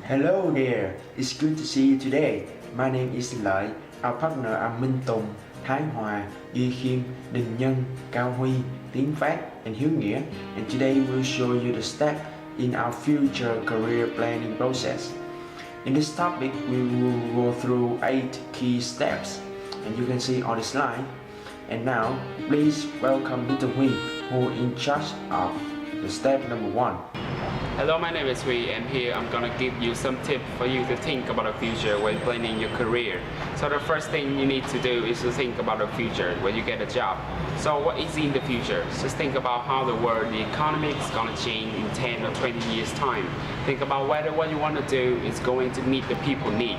Hello there, it's good to see you today. My name is Lợi. Our partner are Minh Tùng, Thái Hòa, Duy Khiêm, Đình Nhân, Cao Huy, Tiến Phát, and Hiếu Nghĩa. And today we'll show you the step in our future career planning process. In this topic, we will go through 8 key steps, and you can see on the slide. And now, please welcome Mr. Huy, who is in charge of the step number 1. Hello, my name is Huy, and here I'm gonna give you some tips for you to think about the future when planning your career. So the first thing you need to do is to think about the future when you get a job. So what is in the future? Just think about how the world, the economy is gonna change in 10 or 20 years time. Think about whether what you want to do is going to meet the people need.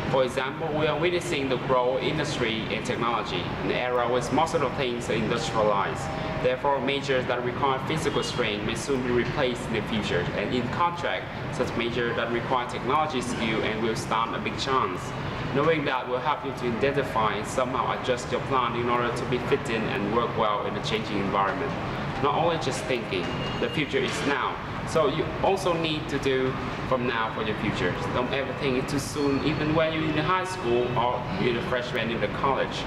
For example, we are witnessing the growth industry and technology, an era where most of the things are industrialized. Therefore, majors that require physical strain may soon be replaced in the future, and in contrast, such majors that require technology skill and will stand a big chance. Knowing that will help you to identify and somehow adjust your plan in order to be fit in and work well in a changing environment. Not only just thinking, the future is now. So you also need to do from now for your future. Don't ever think it's too soon, even when you're in high school or you're a freshman in the college.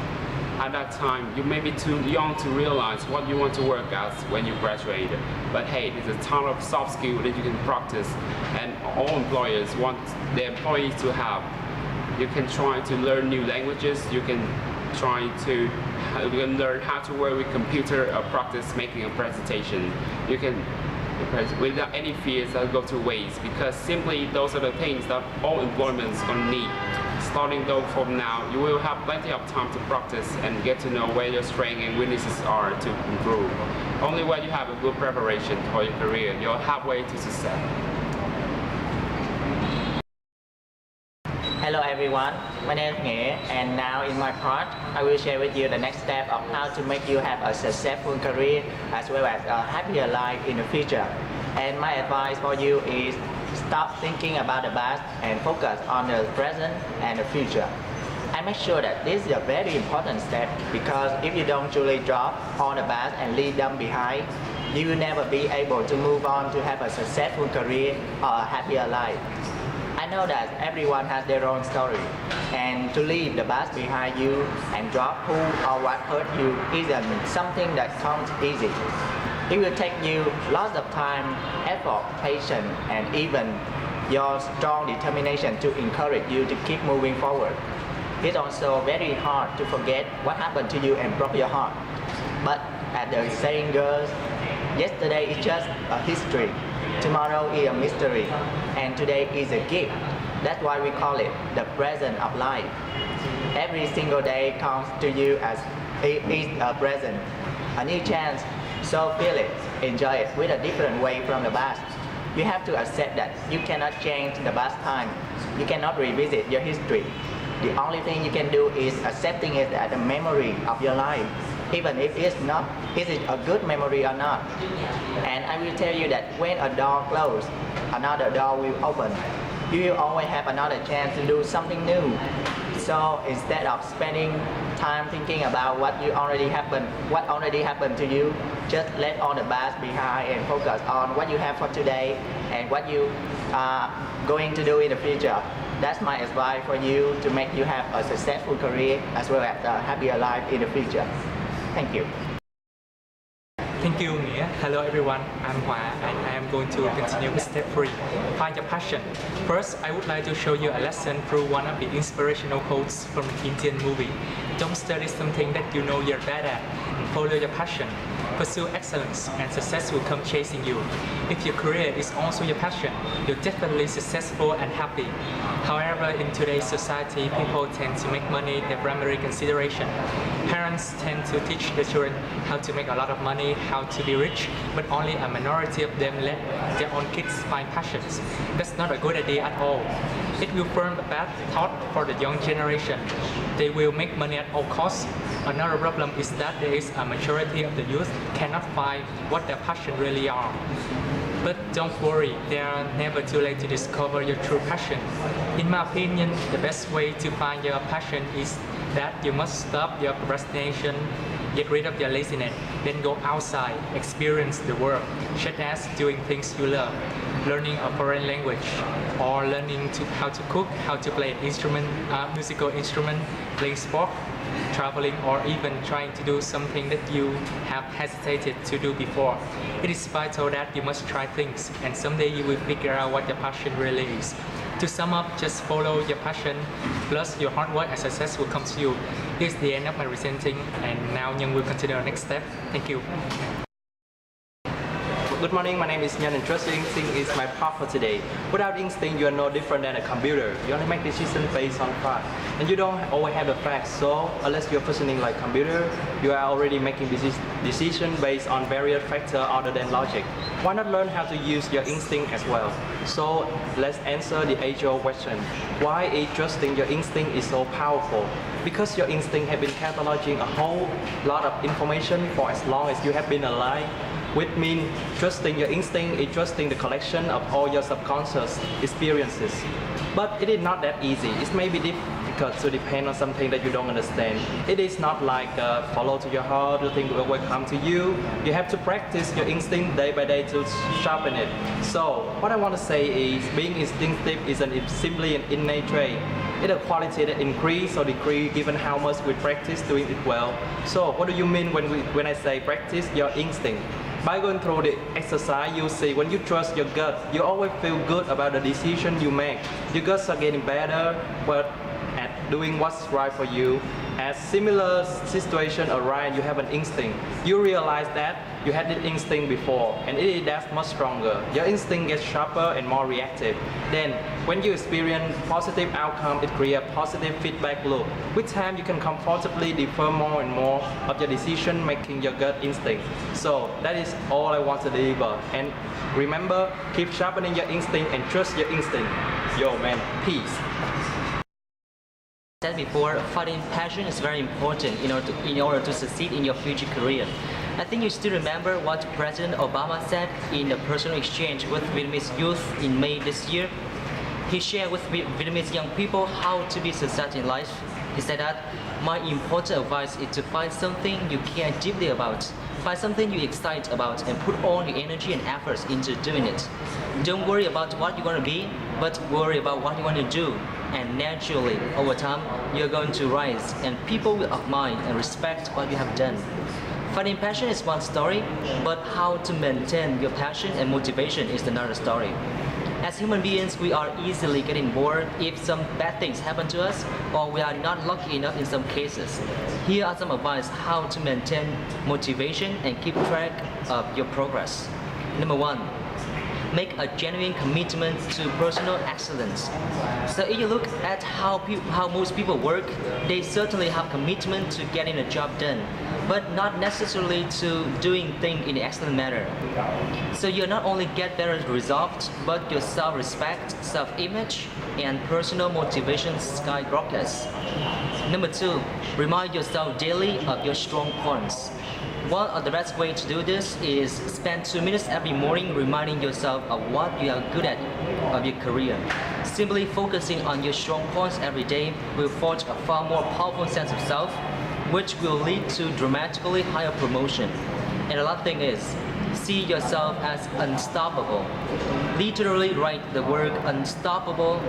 At that time, you may be too young to realize what you want to work as when you graduate. But hey, there's a ton of soft skills that you can practice, and all employers want their employees to have. You can try to learn new languages. You can learn how to work with computer or practice making a presentation. You can without any fears that go to waste, because simply those are the things that all employment is going to need. Starting though from now, you will have plenty of time to practice and get to know where your strengths and weaknesses are to improve. Only when you have a good preparation for your career, you're halfway to success. Hello everyone, my name is Nghĩa, and now in my part, I will share with you the next step of how to make you have a successful career as well as a happier life in the future. And my advice for you is stop thinking about the past and focus on the present and the future. I make sure that this is a very important step, because if you don't truly drop all the past and leave them behind, you will never be able to move on to have a successful career or a happier life. I know that everyone has their own story, and to leave the past behind you and drop who or what hurt you isn't something that comes easy. It will take you lots of time, effort, patience, and even your strong determination to encourage you to keep moving forward. It's also very hard to forget what happened to you and broke your heart. But as the saying goes, yesterday is just a history. Tomorrow is a mystery, and today is a gift. That's why we call it the present of life. Every single day comes to you as it is a present, a new chance. So feel it, enjoy it with a different way from the past. You have to accept that you cannot change the past time. You cannot revisit your history. The only thing you can do is accepting it as a memory of your life, even if it's not, is it a good memory or not. And I will tell you that when a door closes, another door will open. You will always have another chance to do something new. So instead of spending time thinking about what already happened to you, just let all the past behind and focus on what you have for today and what you are going to do in the future. That's my advice for you to make you have a successful career as well as a happier life in the future. Thank you. Thank you, Nghĩa. Hello everyone, I'm Hòa, and I am going to continue with step 3, find your passion. First, I would like to show you a lesson through one of the inspirational quotes from an Indian movie. Don't study something that you know you're bad at. Follow your passion. Pursue excellence, and success will come chasing you. If your career is also your passion, you're definitely successful and happy. However, in today's society, people tend to make money their primary consideration. Parents tend to teach their children how to make a lot of money, how to be rich, but only a minority of them let their own kids find passions. That's not a good idea at all. It will form a bad thought for the young generation. They will make money at all costs. Another problem is that there is a majority of the youth cannot find what their passion really are. But don't worry, they are never too late to discover your true passion. In my opinion, the best way to find your passion is that you must stop your procrastination, get rid of your laziness, then go outside, experience the world, such as doing things you love. learning a foreign language, or learning how to cook, how to play an instrument, musical instrument, play sport, traveling, or even trying to do something that you have hesitated to do before. It is vital that you must try things, and someday you will figure out what your passion really is. To sum up, just follow your passion, plus your hard work and success will come to you. This is the end of my presenting, and now Nhân will continue our next step. Thank you. Good morning, my name is Nhan and trust your instinct is my part for today. Without instinct, you are no different than a computer. You only make decisions based on facts. And you don't always have the facts, so unless you're functioning like a computer, you are already making decisions based on various factors other than logic. Why not learn how to use your instinct as well? So let's answer the age-old question. Why is trusting your instinct is so powerful? Because your instinct has been cataloging a whole lot of information for as long as you have been alive. Which means trusting your instinct is trusting the collection of all your subconscious experiences. But it is not that easy. It may be difficult to depend on something that you don't understand. It is not like follow to your heart, the thing will come to you. You have to practice your instinct day by day to sharpen it. So what I want to say is being instinctive isn't simply an innate trait. It's a quality that increase or decrease given how much we practice doing it well. So what do you mean when I say practice your instinct? By going through the exercise, you see when you trust your gut, you always feel good about the decision you make. Your guts are getting better at doing what's right for you. As similar situation arise, you have an instinct. You realize that you had this instinct before, and it is that much stronger. Your instinct gets sharper and more reactive. Then, when you experience positive outcome, it creates a positive feedback loop. With time, you can comfortably defer more and more of your decision making your gut instinct. So that is all I want to deliver. And remember, keep sharpening your instinct and trust your instinct. Yo man, peace. Said before, finding passion is very important in order to succeed in your future career. I think you still remember what President Obama said in a personal exchange with Vietnamese youth in May this year. He shared with Vietnamese young people how to be successful in life. He said that my important advice is to find something you care deeply about. Find something you're excited about and put all your energy and efforts into doing it. Don't worry about what you want to be, but worry about what you want to do. And naturally, over time, you're going to rise and people will admire and respect what you have done. Finding passion is one story, but how to maintain your passion and motivation is another story. As human beings, we are easily getting bored if some bad things happen to us or we are not lucky enough in some cases. Here are some advice how to maintain motivation and keep track of your progress. Number one, make a genuine commitment to personal excellence. So if you look at how most people work, they certainly have commitment to getting a job done, but not necessarily to doing things in an excellent manner. So you not only get better results, but your self-respect, self-image, and personal motivation skyrockets. Number two, remind yourself daily of your strong points. One of the best way to do this is spend 2 minutes every morning reminding yourself of what you are good at of your career. Simply focusing on your strong points every day will forge a far more powerful sense of self, which will lead to dramatically higher promotion. And another thing is, see yourself as unstoppable. Literally write the word unstoppable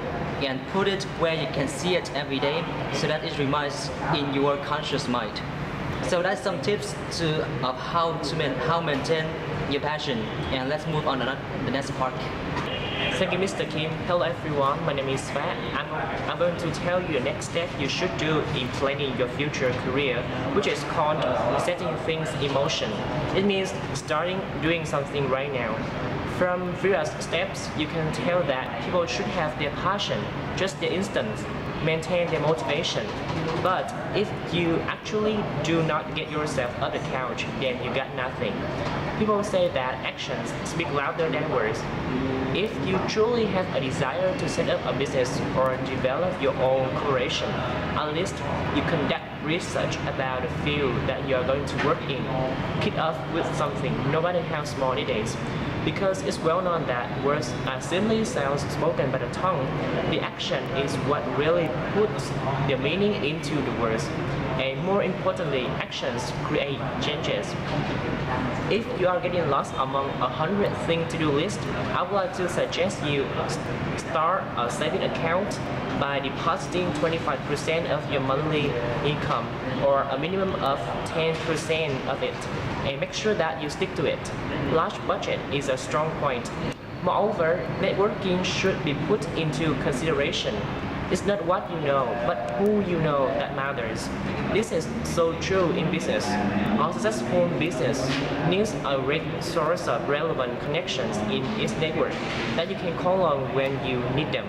and put it where you can see it every day so that it remains in your conscious mind. So that's some tips of how maintain your passion. And let's move on to the next part. Thank you, Mr. Kim. Hello everyone, my name is Fat. I'm going to tell you the next step you should do in planning your future career, which is called setting things in motion. It means starting doing something right now. From various steps, you can tell that people should have their passion, just their instinct, maintain their motivation. But if you actually do not get yourself off the couch, then you got nothing. People say that actions speak louder than words. If you truly have a desire to set up a business or develop your own corporation, at least you conduct research about the field that you are going to work in. Kick off with something, no matter how small it is. Because it's well known that words are simply sounds spoken by the tongue. The action is what really puts the meaning into the words. And more importantly, actions create changes. If you are getting lost among 100 things to do list, I would like to suggest you start a saving account by depositing 25% of your monthly income or a minimum of 10% of it, and make sure that you stick to it. Large budget is a strong point. Moreover, networking should be put into consideration. It's not what you know, but who you know that matters. This is so true in business. A successful business needs a rich source of relevant connections in its network that you can call on when you need them.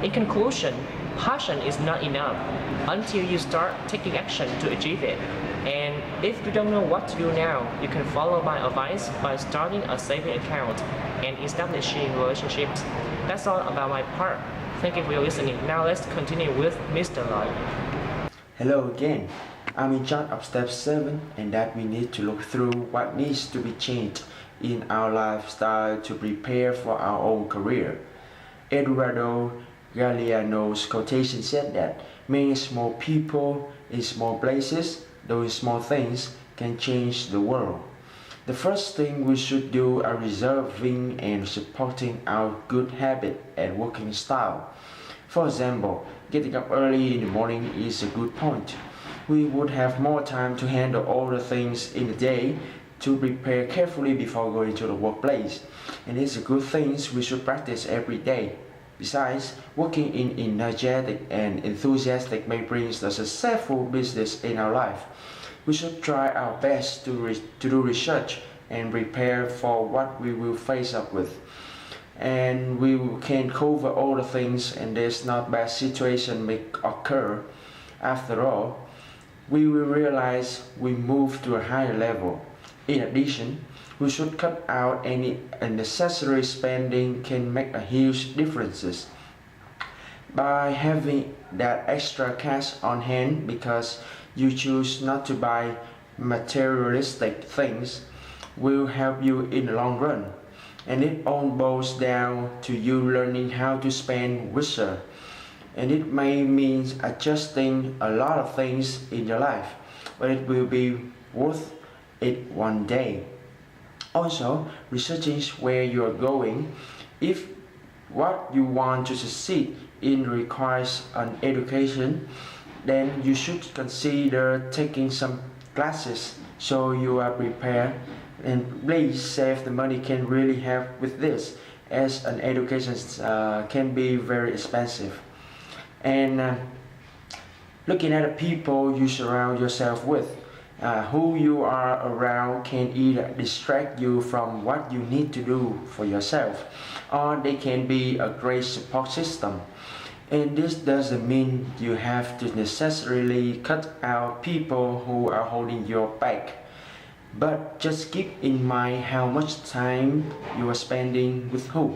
In conclusion, passion is not enough until you start taking action to achieve it. And if you don't know what to do now, you can follow my advice by starting a saving account and establishing relationships. That's all about my part. Thank you for your listening. Now let's continue with Mr. Lloyd. Hello again. I'm in charge of step 7, and that we need to look through what needs to be changed in our lifestyle to prepare for our own career. Eduardo Galeano's quotation said that many small people in small places doing small things can change the world. The first thing we should do are reserving and supporting our good habit and working style. For example, getting up early in the morning is a good point. We would have more time to handle all the things in the day, to prepare carefully before going to the workplace, and it's a good thing we should practice every day. Besides, working in energetic and enthusiastic may bring a successful business in our life. We should try our best to do research and prepare for what we will face up with. And we can cover all the things, and there's not bad situation may occur. After all, we will realize we move to a higher level. In addition, we should cut out any unnecessary spending can make a huge difference. By having that extra cash on hand because you choose not to buy materialistic things will help you in the long run. And it all boils down to you learning how to spend wiser. And it may mean adjusting a lot of things in your life, but it will be worth it one day. Also, researching where you are going. If what you want to succeed in requires an education, then you should consider taking some classes so you are prepared. And please save the money can really help with this, as an education can be very expensive. And looking at the people you surround yourself with, who you are around can either distract you from what you need to do for yourself, or they can be a great support system. And this doesn't mean you have to necessarily cut out people who are holding your back. But just keep in mind how much time you are spending with who.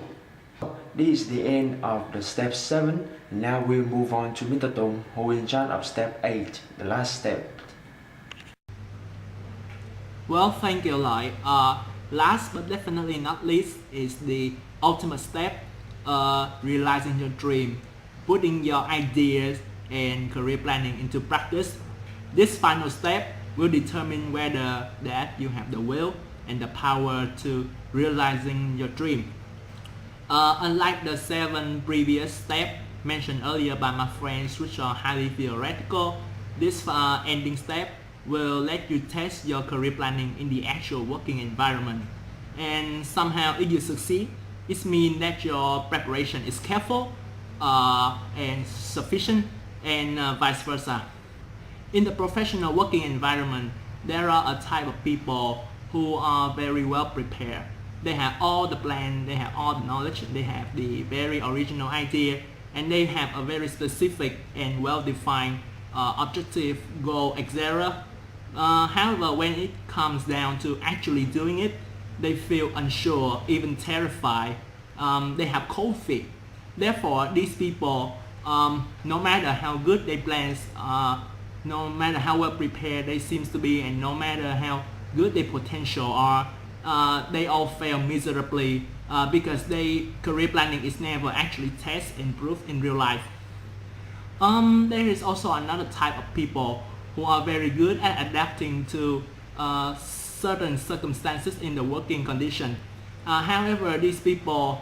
This is the end of the step 7. Now we'll move on to Mr. Tùng, who is in charge of step 8, the last step. Well, thank you, Lloyd. Last but definitely not least is the ultimate step, realizing your dream, putting your ideas and career planning into practice. This final step will determine whether that you have the will and the power to realizing your dream. Unlike the 7 previous steps mentioned earlier by my friends, which are highly theoretical, this ending step will let you test your career planning in the actual working environment. And somehow if you succeed, it means that your preparation is careful and sufficient, and vice versa. In the professional working environment, there are a type of people who are very well prepared. They have all the plan, they have all the knowledge, they have the very original idea, and they have a very specific and well-defined objective, goal, etc. However, when it comes down to actually doing it, they feel unsure, even terrified. They have cold feet. Therefore, these people, no matter how good their plans, no matter how well prepared they seem to be, and no matter how good their potential are, they all fail miserably because career planning is never actually tested and proved in real life. There is also another type of people who are very good at adapting to certain circumstances in the working condition. However, these people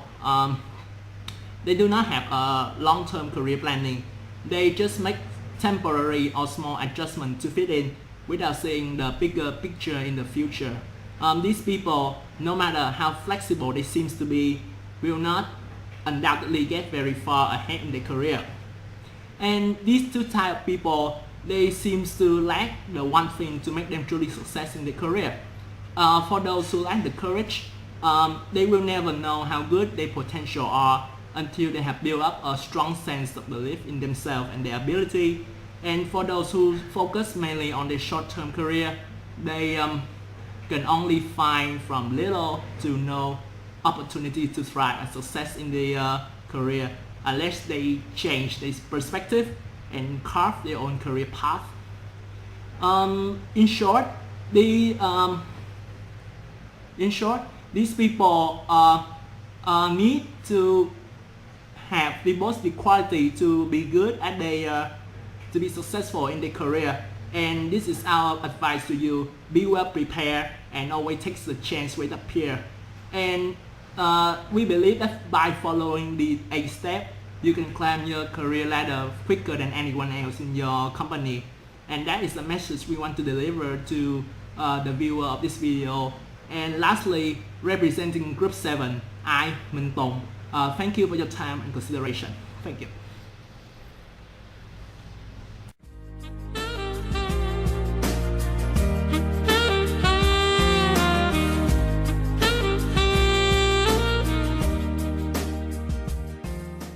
they do not have a long-term career planning. They just make temporary or small adjustments to fit in without seeing the bigger picture in the future. These people, no matter how flexible they seem to be, will not undoubtedly get very far ahead in their career. And these two types of people, they seem to lack the one thing to make them truly success in their career. For those who lack the courage, they will never know how good their potential are until they have built up a strong sense of belief in themselves and their ability. And for those who focus mainly on their short-term career, they can only find from little to no opportunity to thrive and success in their career unless they change their perspective and carve their own career path. In short, these people need to have both the quality to be good at to be successful in their career. And this is our advice to you: be well prepared and always take the chance when it appears. And we believe that by following the 8 steps, you can climb your career ladder quicker than anyone else in your company. And that is the message we want to deliver to the viewer of this video. And lastly, representing Group 7, I, Minh Tùng. Thank you for your time and consideration. Thank you.